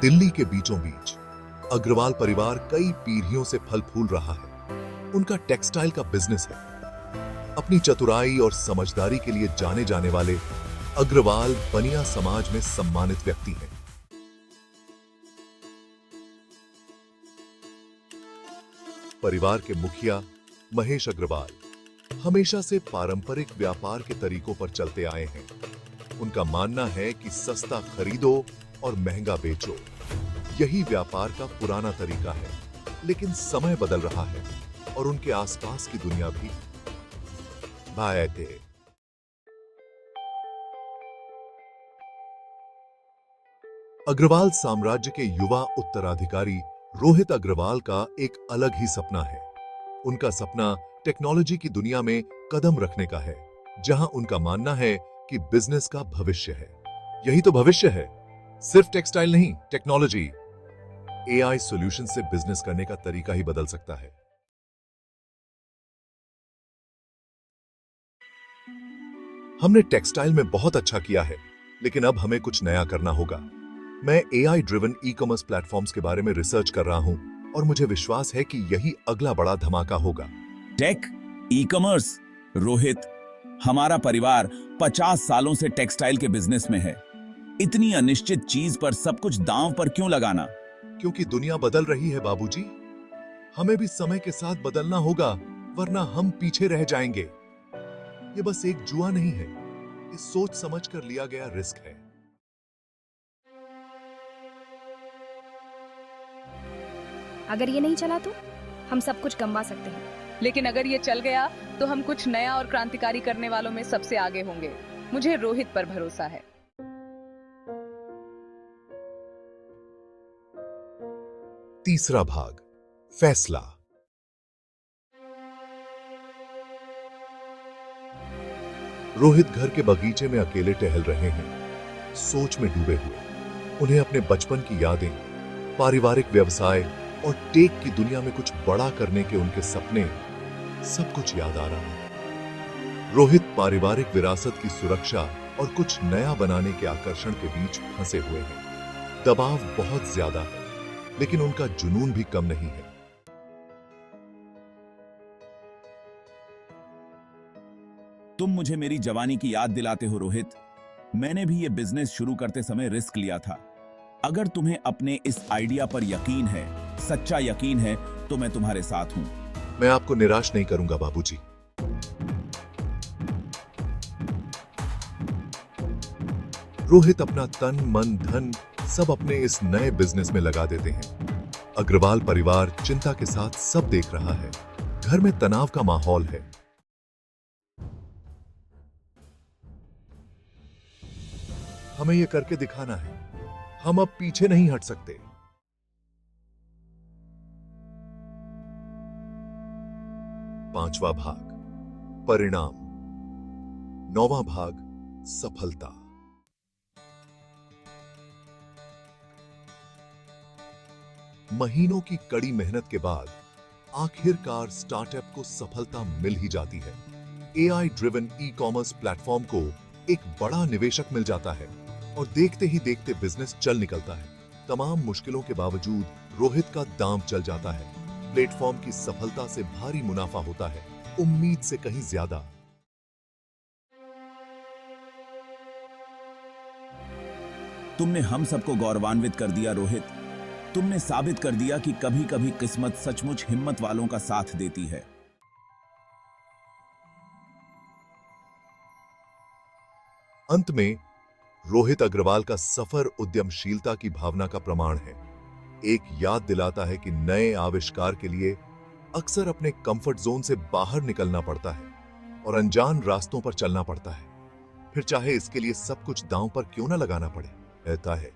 दिल्ली के बीचों बीच अग्रवाल परिवार कई पीढ़ियों से फल फूल रहा है। उनका टेक्सटाइल का बिजनेस है। अपनी चतुराई और समझदारी के लिए जाने जाने वाले अग्रवाल बनिया समाज में सम्मानित व्यक्ति हैं। परिवार के मुखिया महेश अग्रवाल हमेशा से पारंपरिक व्यापार के तरीकों पर चलते आए हैं। उनका मानना है कि सस्ता खरीदो और महंगा बेचो, यही व्यापार का पुराना तरीका है। लेकिन समय बदल रहा है और उनके आसपास की दुनिया भी। भाई अग्रवाल साम्राज्य के युवा उत्तराधिकारी रोहित अग्रवाल का एक अलग ही सपना है। उनका सपना टेक्नोलॉजी की दुनिया में कदम रखने का है, जहां उनका मानना है कि बिजनेस का भविष्य है। यही तो भविष्य है, सिर्फ टेक्सटाइल नहीं, टेक्नोलॉजी। एआई सॉल्यूशन से बिजनेस करने का तरीका ही बदल सकता है। हमने टेक्सटाइल में बहुत अच्छा किया है, लेकिन अब हमें कुछ नया करना होगा। मैं AI driven e commerce platforms के बारे में रिसर्च कर रहा हूं और मुझे विश्वास है कि यही अगला बड़ा धमाका होगा। टेक, ई कॉमर्स, रोहित, हमारा परिवार 50 सालों से टेक्सटाइल के बिजनेस में है। इतनी अनिश्चित चीज पर सब कुछ दांव पर क्यों लगाना? क्योंकि दुनिया बदल रही है बाबूजी। हमें भी समय के साथ बदलना होगा, वरना हम पीछे रह जाएंगे। ये बस एक जुआ नहीं है, ये सोच समझ कर लिया गया रिस्क है। अगर ये नहीं चला तो हम सब कुछ गंवा सकते हैं, लेकिन अगर ये चल गया तो हम कुछ नया और क्रांतिकारी करने वालों में सबसे आगे होंगे। मुझे रोहित पर भरोसा है। तीसरा भाग, फैसला। रोहित घर के बगीचे में अकेले टहल रहे हैं, सोच में डूबे हुए। उन्हें अपने बचपन की यादें, पारिवारिक व्यवसाय और टेक की दुनिया में कुछ बड़ा करने के उनके सपने, सब कुछ याद आ रहा है। रोहित पारिवारिक विरासत की सुरक्षा और कुछ नया बनाने के आकर्षण के बीच फंसे हुए हैं। दबाव बहुत ज्यादा है, लेकिन उनका जुनून भी कम नहीं है। तुम मुझे मेरी जवानी की याद दिलाते हो रोहित। मैंने भी ये बिजनेस शुरू करते समय रिस्क लिया था। अगर तुम्हें अपने इस आइडिया पर यकीन है, सच्चा यकीन है, तो मैं तुम्हारे साथ हूं। मैं आपको निराश नहीं करूंगा बाबूजी। रोहित अपना तन मन धन सब अपने इस नए बिजनेस में लगा देते हैं। अग्रवाल परिवार चिंता के साथ सब देख रहा है। घर में तनाव का माहौल है। हमें यह करके दिखाना है। हम अब पीछे नहीं हट सकते। पांचवा भाग, परिणाम। नौवां भाग, सफलता। महीनों की कड़ी मेहनत के बाद आखिरकार स्टार्टअप को सफलता मिल ही जाती है। AI driven e commerce platform को एक बड़ा निवेशक मिल जाता है और देखते ही देखते बिजनेस चल निकलता है। तमाम मुश्किलों के बावजूद रोहित का दांव चल जाता है। प्लेटफॉर्म की सफलता से भारी मुनाफा होता है, उम्मीद से कहीं ज्यादा। तुमने हम सबको गौरवान्वित कर दिया रोहित। तुमने साबित कर दिया कि कभी कभी किस्मत सचमुच हिम्मत वालों का साथ देती है। अंत में रोहित अग्रवाल का सफर उद्यमशीलता की भावना का प्रमाण है। एक याद दिलाता है कि नए आविष्कार के लिए अक्सर अपने कंफर्ट जोन से बाहर निकलना पड़ता है और अनजान रास्तों पर चलना पड़ता है, फिर चाहे इसके लिए सब कुछ दांव पर क्यों न लगाना पड़े। कहता है